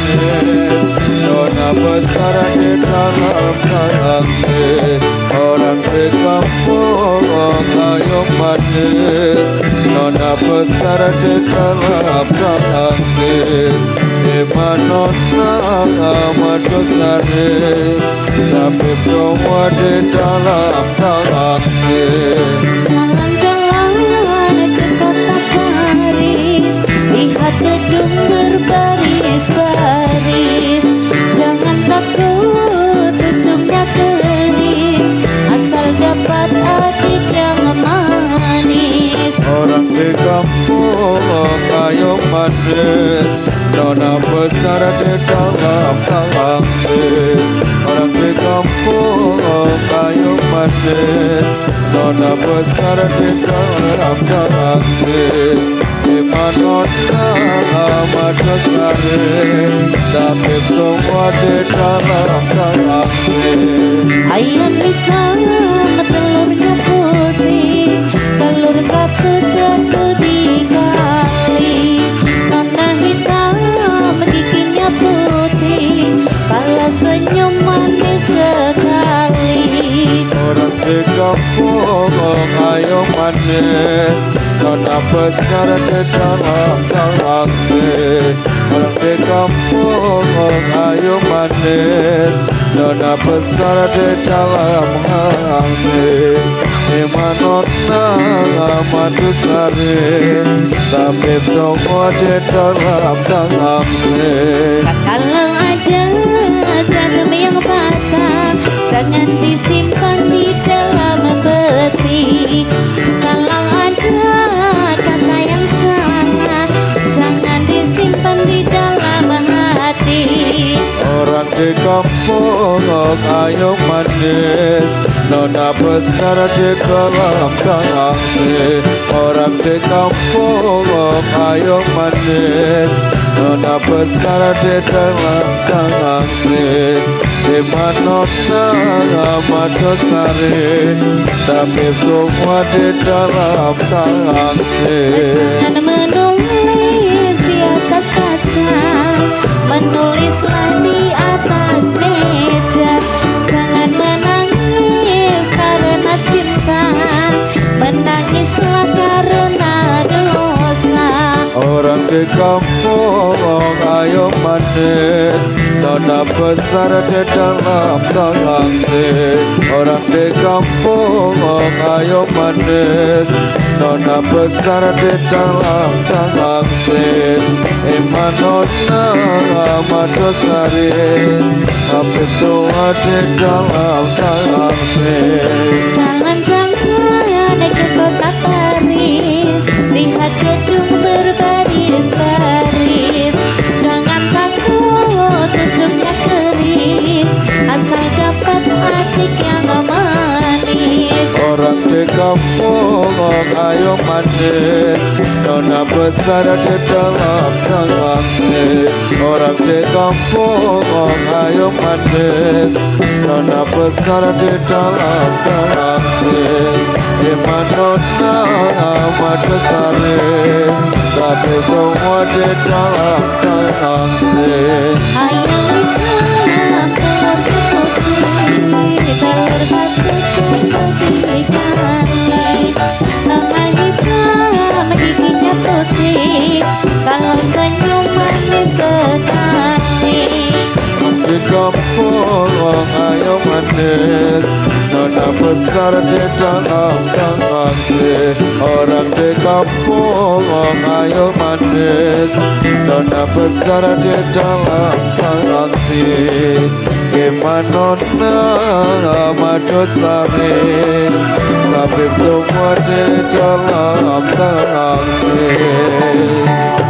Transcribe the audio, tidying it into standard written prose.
manis, nona besar di dalam tangsih. Orang di kampung ayo manis, nona besar di dalam tangsih. Di mana madu sari, tapi semua di dalam tangsih. Jalan-jalan ke kota Paris, lihat gedung berbaris-baris. Jangan takut ujungnya keris, asal dapat adik yang manis. Orang di kampung ayo manis, nona besar di dalam tangsih. Orang di kampung ayo manis, nona besar di dalam tangsih. Di mana madu sari, tapi semua di dalam tangsih. Ayam hitam telurnya putih, telur satu jatuh di kali. Nona hitam giginya putih, kalau senyum manis sekali. Orang di kampung ayo manis, nona besar di dalam tangsih. Orang di kampung ayo manis, nona besar di dalam tangsih. Di mana madu sari, tapi semua di dalam tangsih. Kalau ada jarum yang patah, jangan disimpan di dalam peti. Kalau ada kata yang salah, jangan disimpan di dalam hati. Orang di kampung ayo manis, nona besar di dalam tangsih. Orang di kampung ayo manis, nona besar di dalam tangsih. Di mana madu sari, tapi semua di dalam tangsih. Jangan menulis di atas kaca, menulislah di atas meja. Jangan menangis karena cinta, menangislah karena dosa. Orang di kampung ayo manis, nona besar di dalam tangsih. Orang di kampung ayo manis, nona besar di dalam tangsih. Nona madu sari, tapi tua di dalam tangsih. Jalan-jalan ke kota Paris, lihat gedung berbaris-baris. Jangan takut ujungnya keris, asal dapat adik yang manis. Orang di kampung ayo manis, nona besar di dalam tangsih. Orang di kampung ayo manis, nona besar di dalam tangsih. Di mana madu sari, tapi semua di dalam tangsih. Ayam hitam telurnya putih, telur satu jatuh di kali. Nona hitam giginya putih, kalau senyum manis sekali. Di kampung ayo manis, nona besar di dalam tangsih. Orang di kampung ayo manis, nona besar di dalam tangsih. Gimana madu sari, tapi semua di dalam tangsih.